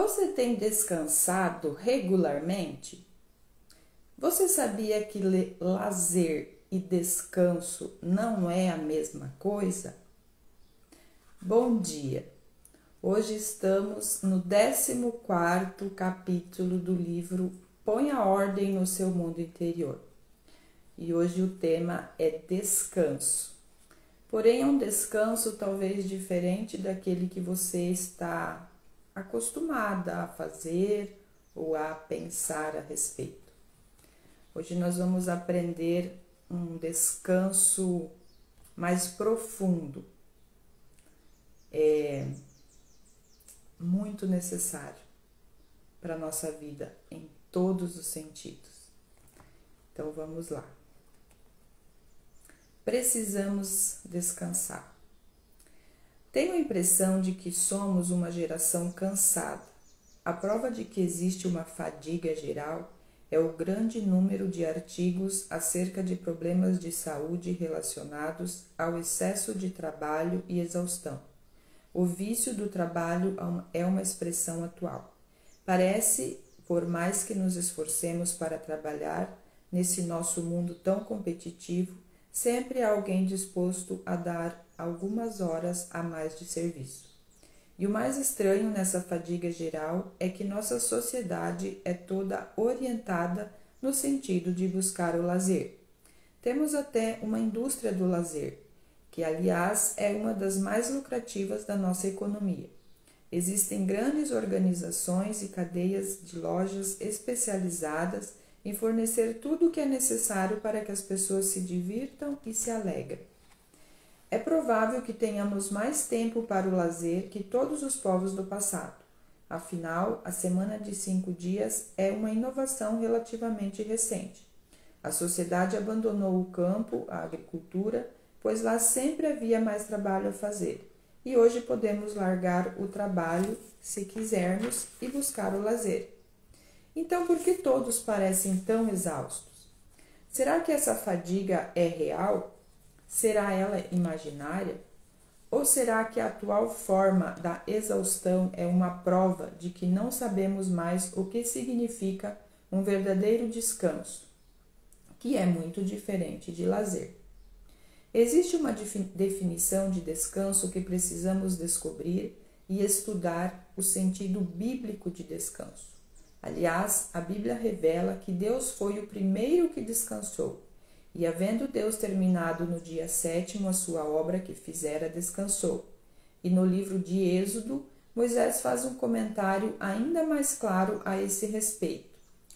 Você tem descansado regularmente? Você sabia que lazer e descanso não é a mesma coisa? Bom dia! Hoje estamos no 14º capítulo do livro Põe a Ordem no Seu Mundo Interior. E hoje o tema é descanso. Porém, é um descanso talvez diferente daquele que você está acostumada a fazer ou a pensar a respeito. Hoje nós vamos aprender um descanso mais profundo. É muito necessário para a nossa vida em todos os sentidos. Então vamos lá. Precisamos descansar. Tenho a impressão de que somos uma geração cansada. A prova de que existe uma fadiga geral é o grande número de artigos acerca de problemas de saúde relacionados ao excesso de trabalho e exaustão. O vício do trabalho é uma expressão atual. Parece, por mais que nos esforcemos para trabalhar nesse nosso mundo tão competitivo, sempre há alguém disposto a dar algumas horas a mais de serviço. E o mais estranho nessa fadiga geral é que nossa sociedade é toda orientada no sentido de buscar o lazer. Temos até uma indústria do lazer, que aliás é uma das mais lucrativas da nossa economia. Existem grandes organizações e cadeias de lojas especializadas em fornecer tudo o que é necessário para que as pessoas se divirtam e se alegrem. É provável que tenhamos mais tempo para o lazer que todos os povos do passado. Afinal, a semana de 5 dias é uma inovação relativamente recente. A sociedade abandonou o campo, a agricultura, pois lá sempre havia mais trabalho a fazer. E hoje podemos largar o trabalho, se quisermos, e buscar o lazer. Então, por que todos parecem tão exaustos? Será que essa fadiga é real? Será ela imaginária? Ou será que a atual forma da exaustão é uma prova de que não sabemos mais o que significa um verdadeiro descanso, que é muito diferente de lazer? Existe uma definição de descanso que precisamos descobrir e estudar o sentido bíblico de descanso. Aliás, a Bíblia revela que Deus foi o primeiro que descansou, e havendo Deus terminado no dia 7º a sua obra que fizera, descansou. E no livro de Êxodo, Moisés faz um comentário ainda mais claro a esse respeito.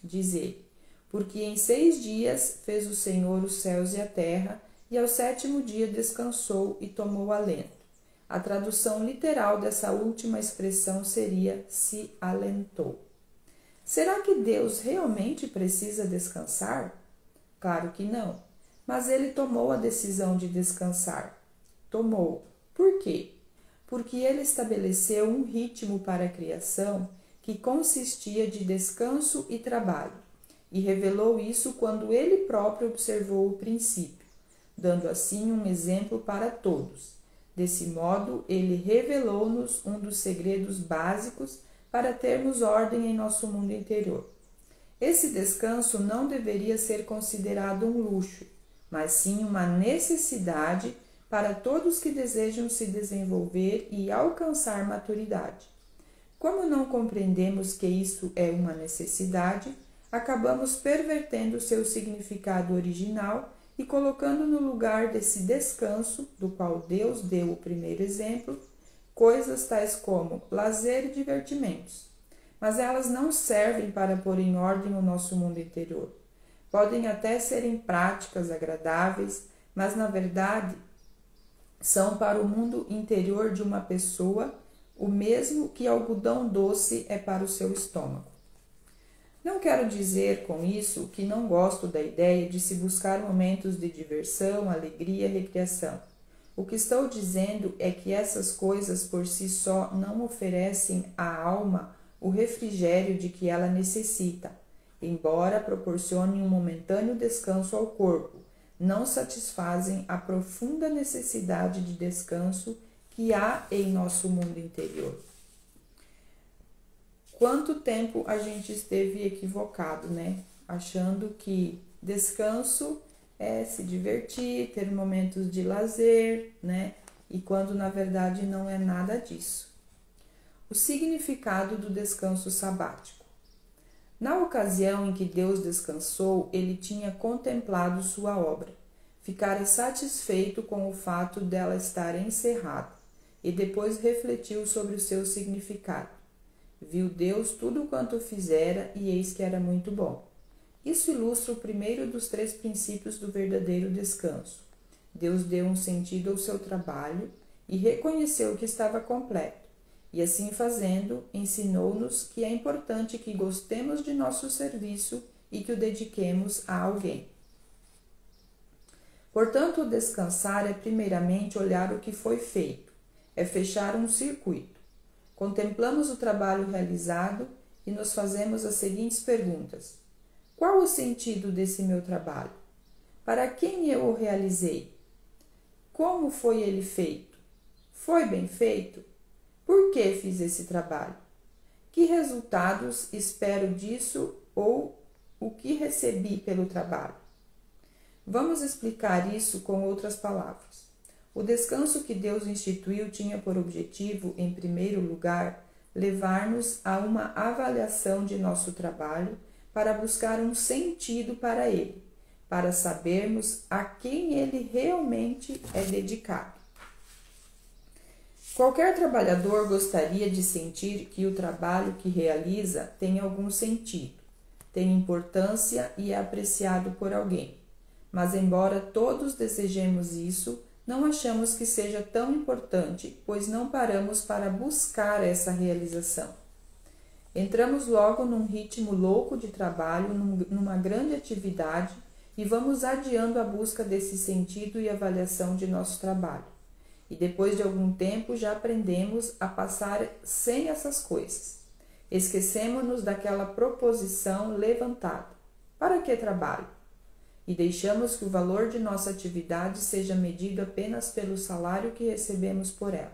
Diz ele: porque em 6 dias fez o Senhor os céus e a terra, e ao 7º dia descansou e tomou alento. A tradução literal dessa última expressão seria se alentou. Será que Deus realmente precisa descansar? Claro que não, mas ele tomou a decisão de descansar. Tomou. Por quê? Porque ele estabeleceu um ritmo para a criação que consistia de descanso e trabalho, e revelou isso quando ele próprio observou o princípio, dando assim um exemplo para todos. Desse modo, ele revelou-nos um dos segredos básicos para termos ordem em nosso mundo interior. Esse descanso não deveria ser considerado um luxo, mas sim uma necessidade para todos que desejam se desenvolver e alcançar maturidade. Como não compreendemos que isso é uma necessidade, acabamos pervertendo seu significado original e colocando no lugar desse descanso, do qual Deus deu o primeiro exemplo, coisas tais como lazer e divertimentos. Mas elas não servem para pôr em ordem o nosso mundo interior. Podem até serem práticas agradáveis, mas na verdade são para o mundo interior de uma pessoa o mesmo que algodão doce é para o seu estômago. Não quero dizer com isso que não gosto da ideia de se buscar momentos de diversão, alegria e recreação. O que estou dizendo é que essas coisas por si só não oferecem à alma o refrigério de que ela necessita, embora proporcionem um momentâneo descanso ao corpo, não satisfazem a profunda necessidade de descanso que há em nosso mundo interior. quanto tempo a gente esteve equivocado, né? Achando que descanso é se divertir, ter momentos de lazer, né? E quando na verdade não é nada disso. O significado do descanso sabático. Na ocasião em que Deus descansou, ele tinha contemplado sua obra, ficara satisfeito com o fato dela estar encerrada, e depois refletiu sobre o seu significado. Viu Deus tudo quanto fizera, e eis que era muito bom. Isso ilustra o primeiro dos 3 princípios do verdadeiro descanso. Deus deu um sentido ao seu trabalho e reconheceu que estava completo. E assim fazendo, ensinou-nos que é importante que gostemos de nosso serviço e que o dediquemos a alguém. Portanto, o descansar é primeiramente olhar o que foi feito, é fechar um circuito. Contemplamos o trabalho realizado e nos fazemos as seguintes perguntas: qual o sentido desse meu trabalho? Para quem eu o realizei? Como foi ele feito? Foi bem feito? Por que fiz esse trabalho? Que resultados espero disso ou o que recebi pelo trabalho? Vamos explicar isso com outras palavras. O descanso que Deus instituiu tinha por objetivo, em primeiro lugar, levar-nos a uma avaliação de nosso trabalho para buscar um sentido para ele, para sabermos a quem ele realmente é dedicado. Qualquer trabalhador gostaria de sentir que o trabalho que realiza tem algum sentido, tem importância e é apreciado por alguém. Mas, embora todos desejemos isso, não achamos que seja tão importante, pois não paramos para buscar essa realização. Entramos logo num ritmo louco de trabalho, numa grande atividade, e vamos adiando a busca desse sentido e avaliação de nosso trabalho. E depois de algum tempo já aprendemos a passar sem essas coisas. Esquecemos-nos daquela proposição levantada. Para que trabalho? E deixamos que o valor de nossa atividade seja medido apenas pelo salário que recebemos por ela.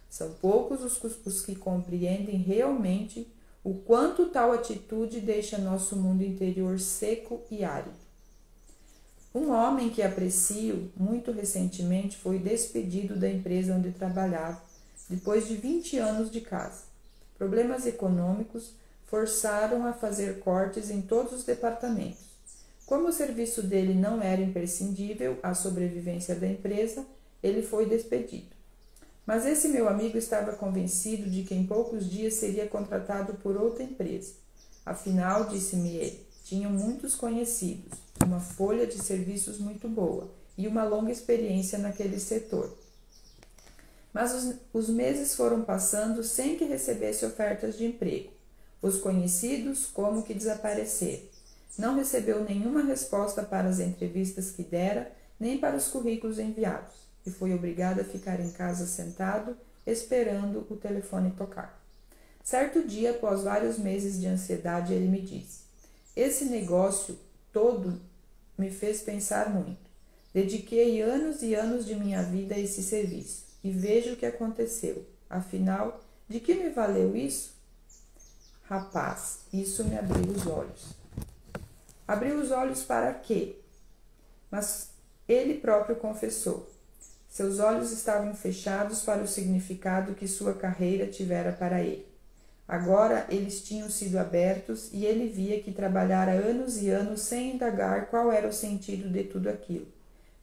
São poucos os que compreendem realmente o quanto tal atitude deixa nosso mundo interior seco e árido. Um homem que aprecio muito recentemente foi despedido da empresa onde trabalhava, depois de 20 anos de casa. Problemas econômicos forçaram a fazer cortes em todos os departamentos. Como o serviço dele não era imprescindível à sobrevivência da empresa, ele foi despedido. Mas esse meu amigo estava convencido de que em poucos dias seria contratado por outra empresa. Afinal, disse-me ele, tinham muitos conhecidos, uma folha de serviços muito boa e uma longa experiência naquele setor. Mas os meses foram passando sem que recebesse ofertas de emprego. Os conhecidos como que desapareceram. Não recebeu nenhuma resposta para as entrevistas que dera, nem para os currículos enviados, e foi obrigado a ficar em casa sentado, esperando o telefone tocar. Certo dia, após vários meses de ansiedade, ele me disse: esse negócio todo me fez pensar muito. Dediquei anos e anos de minha vida a esse serviço, e veja o que aconteceu. Afinal, de que me valeu isso? Rapaz, isso me abriu os olhos. Abriu os olhos para quê? Mas ele próprio confessou. Seus olhos estavam fechados para o significado que sua carreira tivera para ele. Agora eles tinham sido abertos e ele via que trabalhara anos e anos sem indagar qual era o sentido de tudo aquilo.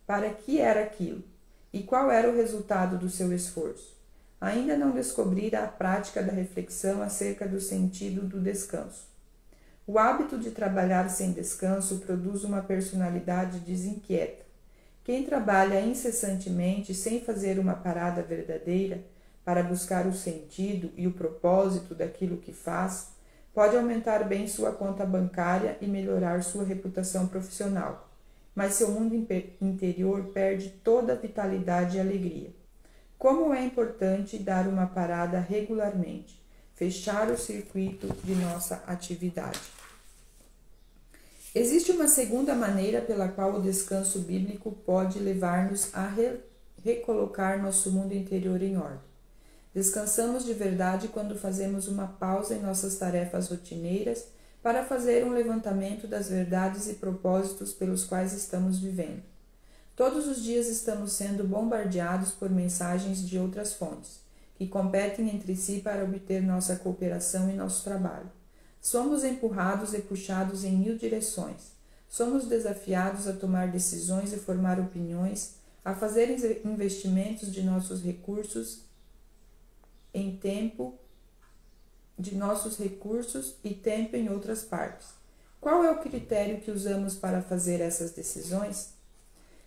Para que era aquilo? E qual era o resultado do seu esforço? Ainda não descobrira a prática da reflexão acerca do sentido do descanso. O hábito de trabalhar sem descanso produz uma personalidade desinquieta. Quem trabalha incessantemente sem fazer uma parada verdadeira para buscar o sentido e o propósito daquilo que faz, pode aumentar bem sua conta bancária e melhorar sua reputação profissional, mas seu mundo interior perde toda a vitalidade e alegria. Como é importante dar uma parada regularmente, fechar o circuito de nossa atividade. Existe uma segunda maneira pela qual o descanso bíblico pode levar-nos a recolocar nosso mundo interior em ordem. Descansamos de verdade quando fazemos uma pausa em nossas tarefas rotineiras para fazer um levantamento das verdades e propósitos pelos quais estamos vivendo. Todos os dias estamos sendo bombardeados por mensagens de outras fontes, que competem entre si para obter nossa cooperação e nosso trabalho. Somos empurrados e puxados em 1000 direções. Somos desafiados a tomar decisões e formar opiniões, a fazer investimentos de nossos recursos e tempo em outras partes. Qual é o critério que usamos para fazer essas decisões?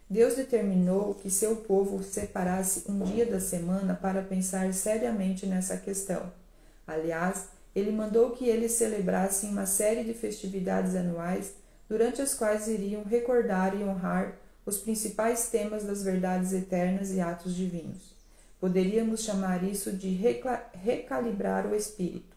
Deus determinou que seu povo separasse um dia da semana para pensar seriamente nessa questão. Aliás, ele mandou que eles celebrassem uma série de festividades anuais durante as quais iriam recordar e honrar os principais temas das verdades eternas e atos divinos. Poderíamos chamar isso de recalibrar o espírito.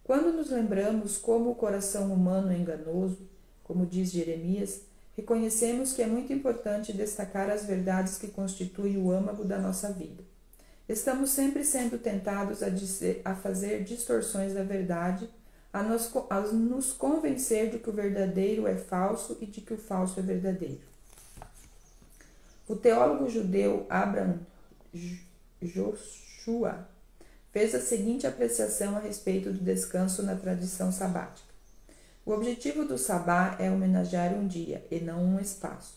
Quando nos lembramos como o coração humano é enganoso, como diz Jeremias, reconhecemos que é muito importante destacar as verdades que constituem o âmago da nossa vida. Estamos sempre sendo tentados a fazer distorções da verdade, a nos convencer de que o verdadeiro é falso e de que o falso é verdadeiro. O teólogo judeu Abraham Joshua fez a seguinte apreciação a respeito do descanso na tradição sabática. O objetivo do sabá é homenagear um dia, e não um espaço.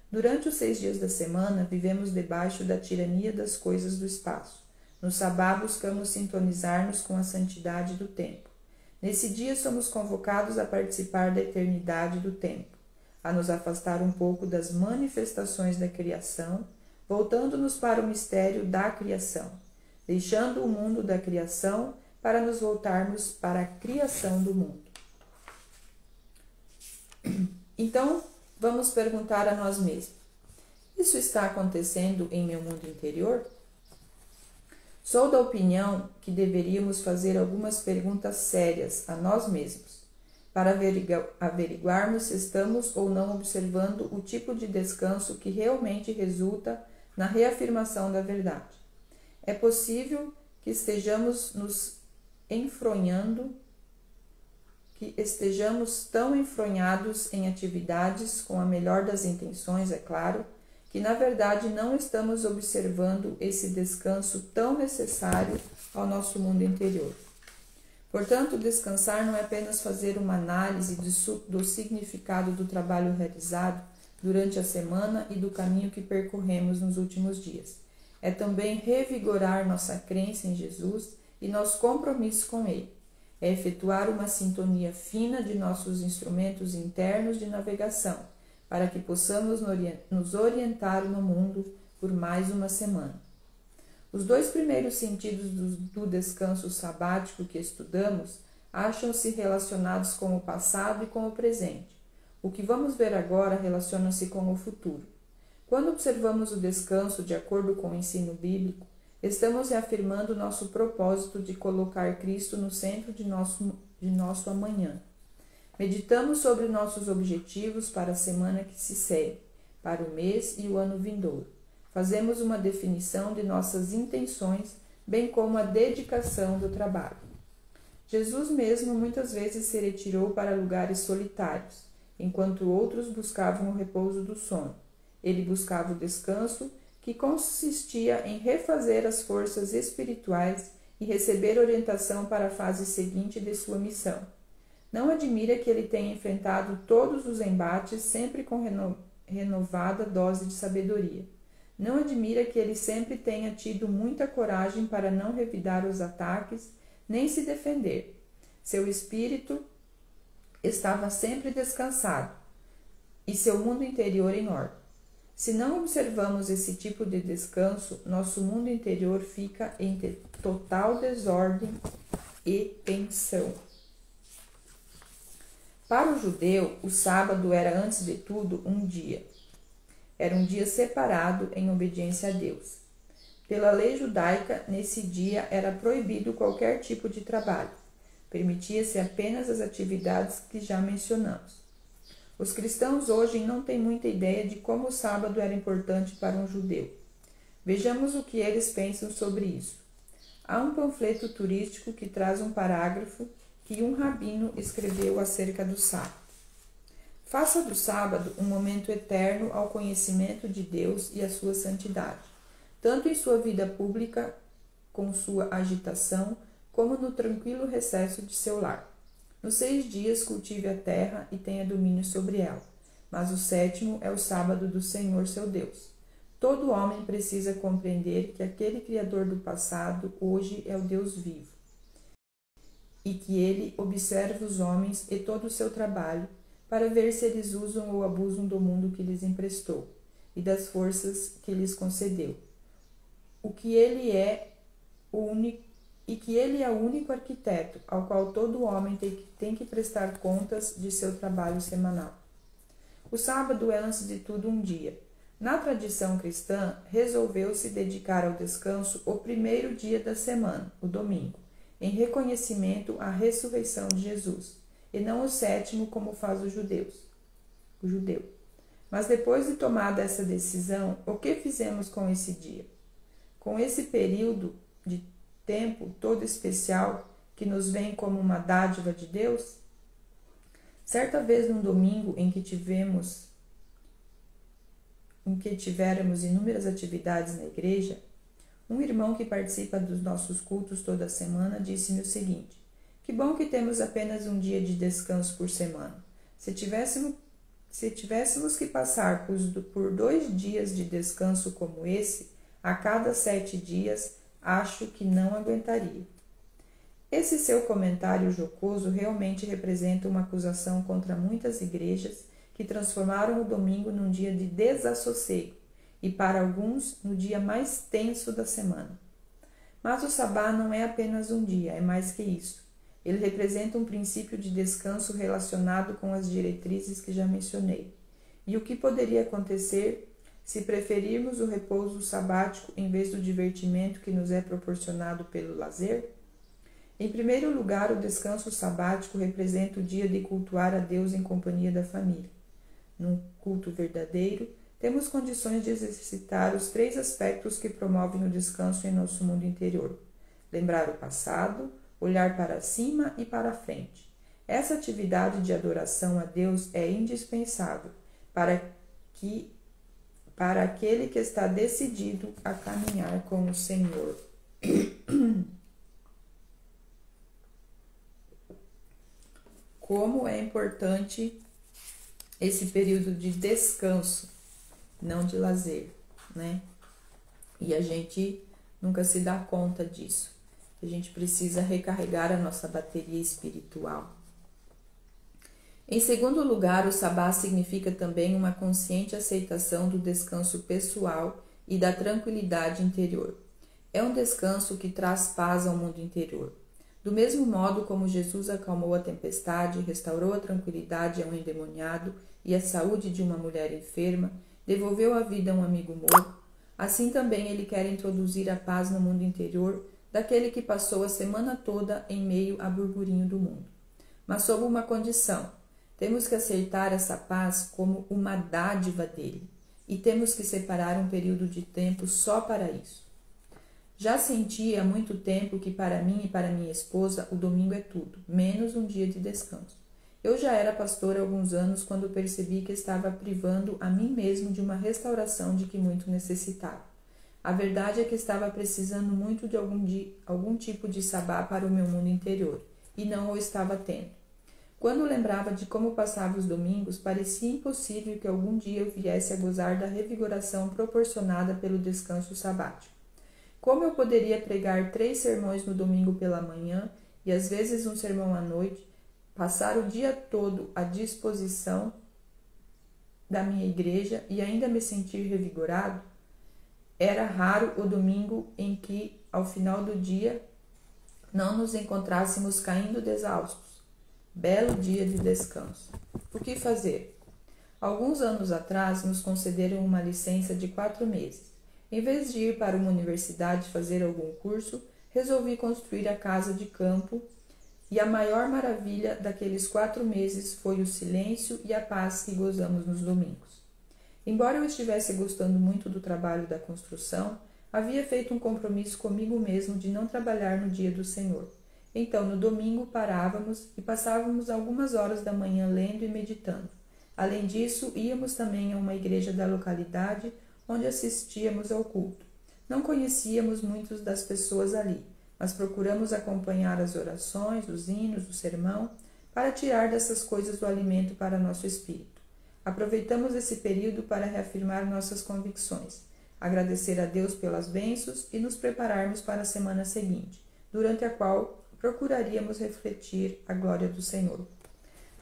Durante os 6 dias da semana, vivemos debaixo da tirania das coisas do espaço. No sabá, buscamos sintonizar-nos com a santidade do tempo. Nesse dia, somos convocados a participar da eternidade do tempo, a nos afastar um pouco das manifestações da criação, voltando-nos para o mistério da criação, deixando o mundo da criação para nos voltarmos para a criação do mundo. Então, vamos perguntar a nós mesmos: isso está acontecendo em meu mundo interior? Sou da opinião que deveríamos fazer algumas perguntas sérias a nós mesmos, para averiguarmos se estamos ou não observando o tipo de descanso que realmente resulta na reafirmação da verdade. É possível que estejamos tão enfronhados em atividades com a melhor das intenções, é claro, que na verdade não estamos observando esse descanso tão necessário ao nosso mundo interior. Portanto, descansar não é apenas fazer uma análise do significado do trabalho realizado durante a semana e do caminho que percorremos nos últimos dias. É também revigorar nossa crença em Jesus e nosso compromisso com Ele. É efetuar uma sintonia fina de nossos instrumentos internos de navegação, para que possamos nos orientar no mundo por mais uma semana. Os 2 primeiros sentidos do descanso sabático que estudamos acham-se relacionados com o passado e com o presente. O que vamos ver agora relaciona-se com o futuro. Quando observamos o descanso de acordo com o ensino bíblico, estamos reafirmando nosso propósito de colocar Cristo no centro de nosso amanhã. Meditamos sobre nossos objetivos para a semana que se segue, para o mês e o ano vindouro. Fazemos uma definição de nossas intenções, bem como a dedicação do trabalho. Jesus mesmo muitas vezes se retirou para lugares solitários, enquanto outros buscavam o repouso do sono. Ele buscava o descanso, que consistia em refazer as forças espirituais e receber orientação para a fase seguinte de sua missão. Não admira que ele tenha enfrentado todos os embates sempre com renovada dose de sabedoria. Não admira que ele sempre tenha tido muita coragem para não revidar os ataques, nem se defender. Seu espírito estava sempre descansado e seu mundo interior em ordem. Se não observamos esse tipo de descanso, nosso mundo interior fica em total desordem e tensão. Para o judeu, o sábado era, antes de tudo, um dia. Era um dia separado em obediência a Deus. Pela lei judaica, nesse dia era proibido qualquer tipo de trabalho. Permitia-se apenas as atividades que já mencionamos. Os cristãos hoje não têm muita ideia de como o sábado era importante para um judeu. Vejamos o que eles pensam sobre isso. Há um panfleto turístico que traz um parágrafo que um rabino escreveu acerca do sábado. Faça do sábado um momento eterno ao conhecimento de Deus e a sua santidade, tanto em sua vida pública, com sua agitação, como no tranquilo recesso de seu lar. Nos 6 dias cultive a terra e tenha domínio sobre ela, mas o 7º é o sábado do Senhor seu Deus. Todo homem precisa compreender que aquele Criador do passado hoje é o Deus vivo, e que ele observa os homens e todo o seu trabalho para ver se eles usam ou abusam do mundo que lhes emprestou e das forças que lhes concedeu. Que ele é o único arquiteto ao qual todo homem tem que prestar contas de seu trabalho semanal. O sábado é, antes de tudo, um dia. Na tradição cristã, resolveu-se dedicar ao descanso o primeiro dia da semana, o domingo, em reconhecimento à ressurreição de Jesus, e não o 7º como faz o judeu. Mas depois de tomada essa decisão, o que fizemos com esse dia? Com esse período de tempo todo especial que nos vem como uma dádiva de Deus? Certa vez, num domingo em que tivéramos inúmeras atividades na igreja, um irmão que participa dos nossos cultos toda semana disse-me o seguinte: que bom que temos apenas um dia de descanso por semana. Se tivéssemos que passar por 2 dias de descanso como esse, a cada 7 dias, acho que não aguentaria. Esse seu comentário jocoso realmente representa uma acusação contra muitas igrejas que transformaram o domingo num dia de desassossego e, para alguns, no dia mais tenso da semana. Mas o sabá não é apenas um dia, é mais que isso. Ele representa um princípio de descanso relacionado com as diretrizes que já mencionei. E o que poderia acontecer se preferirmos o repouso sabático em vez do divertimento que nos é proporcionado pelo lazer? Em primeiro lugar, o descanso sabático representa o dia de cultuar a Deus em companhia da família. Num culto verdadeiro, temos condições de exercitar os 3 aspectos que promovem o descanso em nosso mundo interior: lembrar o passado, olhar para cima e para a frente. Essa atividade de adoração a Deus é indispensável para aquele que está decidido a caminhar com o Senhor. Como é importante esse período de descanso, não de lazer, né? E a gente nunca se dá conta disso. A gente precisa recarregar a nossa bateria espiritual. Em segundo lugar, o sabá significa também uma consciente aceitação do descanso pessoal e da tranquilidade interior. É um descanso que traz paz ao mundo interior. Do mesmo modo como Jesus acalmou a tempestade, restaurou a tranquilidade a um endemoniado e a saúde de uma mulher enferma, devolveu a vida a um amigo morto, assim também ele quer introduzir a paz no mundo interior daquele que passou a semana toda em meio a burburinho do mundo. Mas sob uma condição: temos que aceitar essa paz como uma dádiva dele, e temos que separar um período de tempo só para isso. Já senti há muito tempo que para mim e para minha esposa o domingo é tudo, menos um dia de descanso. Eu já era pastora há alguns anos quando percebi que estava privando a mim mesmo de uma restauração de que muito necessitava. A verdade é que estava precisando muito de algum tipo de sabá para o meu mundo interior, e não o estava tendo. Quando lembrava de como passava os domingos, parecia impossível que algum dia eu viesse a gozar da revigoração proporcionada pelo descanso sabático. Como eu poderia pregar 3 sermões no domingo pela manhã e às vezes um sermão à noite, passar o dia todo à disposição da minha igreja e ainda me sentir revigorado? Era raro o domingo em que, ao final do dia, não nos encontrássemos caindo de exaustos. Belo dia de descanso. O que fazer? Alguns anos atrás nos concederam uma licença de 4 meses. Em vez de ir para uma universidade fazer algum curso, resolvi construir a casa de campo, e a maior maravilha daqueles 4 meses foi o silêncio e a paz que gozamos nos domingos. Embora eu estivesse gostando muito do trabalho da construção, havia feito um compromisso comigo mesmo de não trabalhar no dia do Senhor. Então, no domingo, parávamos e passávamos algumas horas da manhã lendo e meditando. Além disso, íamos também a uma igreja da localidade, onde assistíamos ao culto. Não conhecíamos muitas das pessoas ali, mas procuramos acompanhar as orações, os hinos, o sermão, para tirar dessas coisas o alimento para nosso espírito. Aproveitamos esse período para reafirmar nossas convicções, agradecer a Deus pelas bênçãos e nos prepararmos para a semana seguinte, durante a qual procuraríamos refletir a glória do Senhor.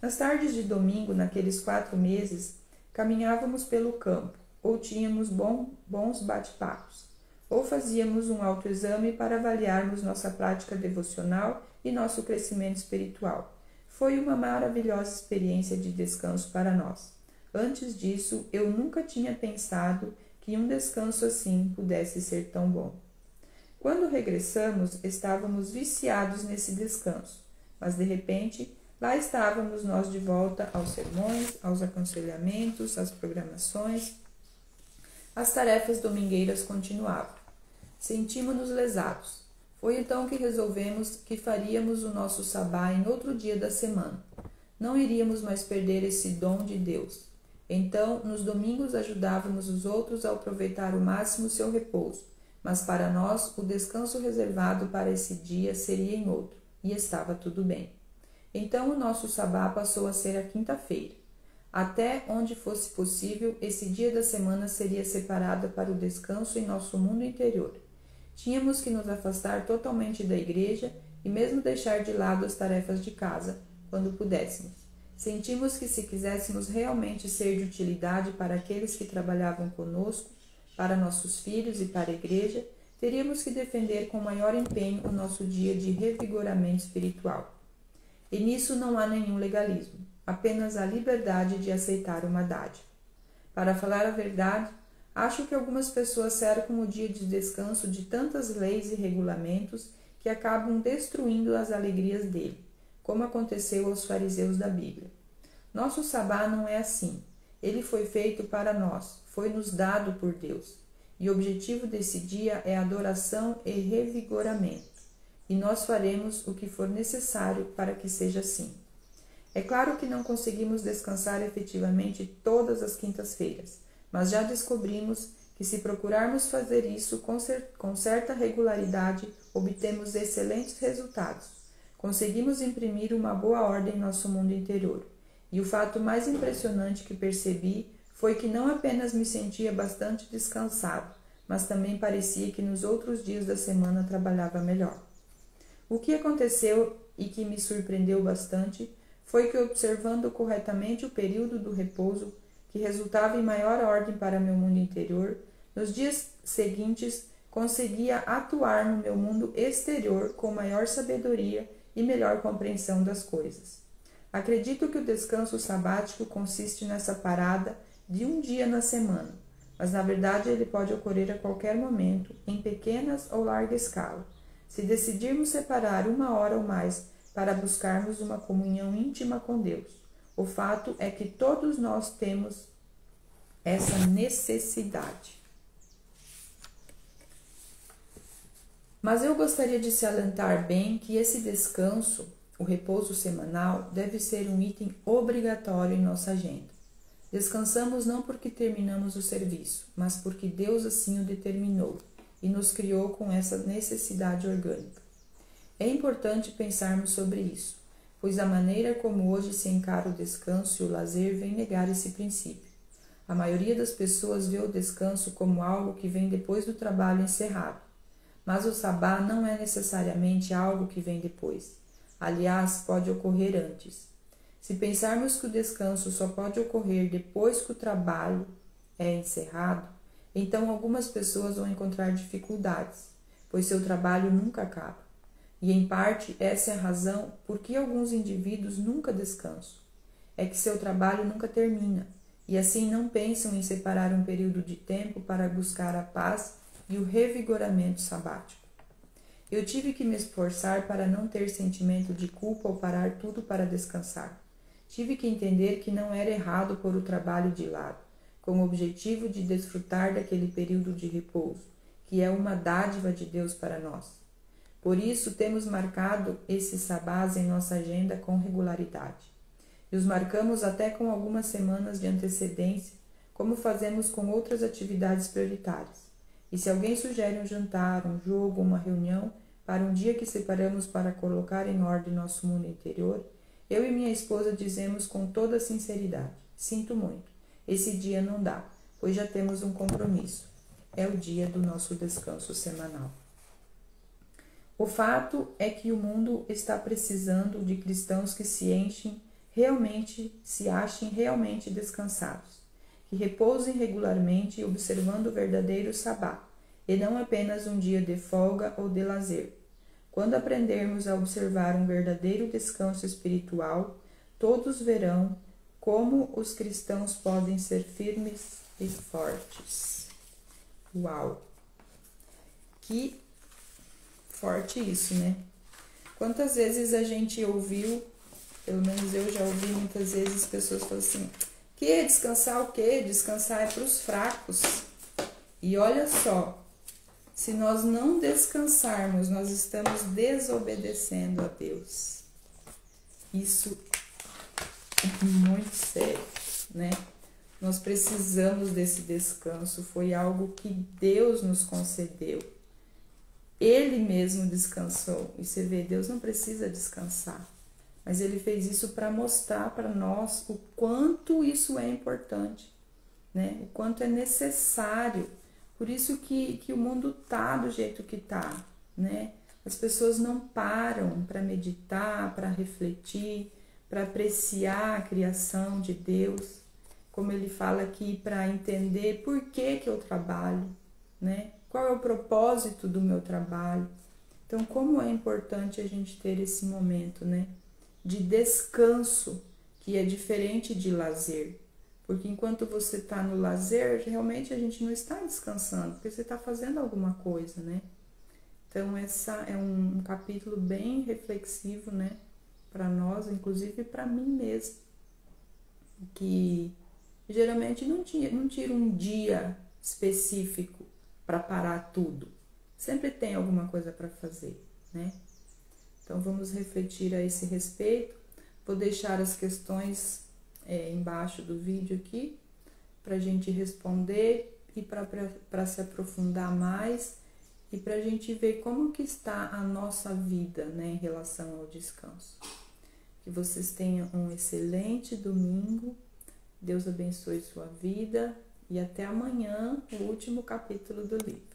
Nas tardes de domingo, naqueles 4 meses, caminhávamos pelo campo, ou tínhamos bons bate-papos, ou fazíamos um autoexame para avaliarmos nossa prática devocional e nosso crescimento espiritual. Foi uma maravilhosa experiência de descanso para nós. Antes disso, eu nunca tinha pensado que um descanso assim pudesse ser tão bom. Quando regressamos, estávamos viciados nesse descanso, mas de repente, lá estávamos nós de volta aos sermões, aos aconselhamentos, às programações. As tarefas domingueiras continuavam. Sentimos-nos lesados. Foi então que resolvemos que faríamos o nosso sabá em outro dia da semana. Não iríamos mais perder esse dom de Deus. Então, nos domingos ajudávamos os outros a aproveitar ao máximo seu repouso, mas para nós o descanso reservado para esse dia seria em outro, e estava tudo bem. Então o nosso sabá passou a ser a quinta-feira. Até onde fosse possível, esse dia da semana seria separado para o descanso em nosso mundo interior. Tínhamos que nos afastar totalmente da igreja e mesmo deixar de lado as tarefas de casa, quando pudéssemos. Sentimos que se quiséssemos realmente ser de utilidade para aqueles que trabalhavam conosco, para nossos filhos e para a igreja, teríamos que defender com maior empenho o nosso dia de revigoramento espiritual. E nisso não há nenhum legalismo, apenas a liberdade de aceitar uma dádiva. Para falar a verdade, acho que algumas pessoas cercam o dia de descanso de tantas leis e regulamentos que acabam destruindo as alegrias dele, como aconteceu aos fariseus da Bíblia. Nosso sabá não é assim. Ele foi feito para nós, foi nos dado por Deus. E o objetivo desse dia é adoração e revigoramento. E nós faremos o que for necessário para que seja assim. É claro que não conseguimos descansar efetivamente todas as quintas-feiras, mas já descobrimos que se procurarmos fazer isso com certa regularidade, obtemos excelentes resultados. Conseguimos imprimir uma boa ordem em nosso mundo interior. E o fato mais impressionante que percebi foi que não apenas me sentia bastante descansado, mas também parecia que nos outros dias da semana trabalhava melhor. O que aconteceu e que me surpreendeu bastante foi que, observando corretamente o período do repouso, que resultava em maior ordem para meu mundo interior, nos dias seguintes conseguia atuar no meu mundo exterior com maior sabedoria e melhor compreensão das coisas. Acredito que o descanso sabático consiste nessa parada de um dia na semana, mas na verdade ele pode ocorrer a qualquer momento, em pequenas ou larga escala. Se decidirmos separar 1 hora ou mais para buscarmos uma comunhão íntima com Deus, o fato é que todos nós temos essa necessidade. Mas eu gostaria de salientar bem que esse descanso, o repouso semanal, deve ser um item obrigatório em nossa agenda. Descansamos não porque terminamos o serviço, mas porque Deus assim o determinou e nos criou com essa necessidade orgânica. É importante pensarmos sobre isso, pois a maneira como hoje se encara o descanso e o lazer vem negar esse princípio. A maioria das pessoas vê o descanso como algo que vem depois do trabalho encerrado, mas o sabá não é necessariamente algo que vem depois. Aliás, pode ocorrer antes. Se pensarmos que o descanso só pode ocorrer depois que o trabalho é encerrado, então algumas pessoas vão encontrar dificuldades, pois seu trabalho nunca acaba. E, em parte, essa é a razão por que alguns indivíduos nunca descansam. É que seu trabalho nunca termina, e assim não pensam em separar um período de tempo para buscar a paz e o revigoramento sabático. Eu tive que me esforçar para não ter sentimento de culpa ao parar tudo para descansar. Tive que entender que não era errado pôr o trabalho de lado, com o objetivo de desfrutar daquele período de repouso, que é uma dádiva de Deus para nós. Por isso, temos marcado esses sabás em nossa agenda com regularidade. E os marcamos até com algumas semanas de antecedência, como fazemos com outras atividades prioritárias. E se alguém sugere um jantar, um jogo, uma reunião, para um dia que separamos para colocar em ordem nosso mundo interior, eu e minha esposa dizemos com toda sinceridade: sinto muito, esse dia não dá, pois já temos um compromisso. É o dia do nosso descanso semanal. O fato é que o mundo está precisando de cristãos que se achem realmente descansados, que repousem regularmente observando o verdadeiro sabá, e não apenas um dia de folga ou de lazer. Quando aprendermos a observar um verdadeiro descanso espiritual, todos verão como os cristãos podem ser firmes e fortes. Uau! Que forte isso, né? Quantas vezes a gente ouviu, pelo menos eu já ouvi muitas vezes pessoas falando assim: que descansar o quê? Descansar é para os fracos. E olha só, se nós não descansarmos, nós estamos desobedecendo a Deus. Isso é muito sério, né? Nós precisamos desse descanso, foi algo que Deus nos concedeu. Ele mesmo descansou. E você vê, Deus não precisa descansar, mas Ele fez isso para mostrar para nós o quanto isso é importante, né? O quanto é necessário. Por isso que o mundo tá do jeito que tá, né? As pessoas não param para meditar, para refletir, para apreciar a criação de Deus, como ele fala aqui, para entender por que eu trabalho, né? Qual é o propósito do meu trabalho? Então, como é importante a gente ter esse momento, né, de descanso, que é diferente de lazer. Porque enquanto você está no lazer, realmente a gente não está descansando, porque você está fazendo alguma coisa, né? Então, essa é um capítulo bem reflexivo, né, para nós, inclusive para mim mesma, que geralmente não tiro um dia específico para parar tudo. Sempre tem alguma coisa para fazer, né? Então, vamos refletir a esse respeito. Vou deixar as questões embaixo do vídeo aqui, para a gente responder e para se aprofundar mais e para a gente ver como que está a nossa vida, né, em relação ao descanso. Que vocês tenham um excelente domingo, Deus abençoe sua vida e até amanhã, o último capítulo do livro.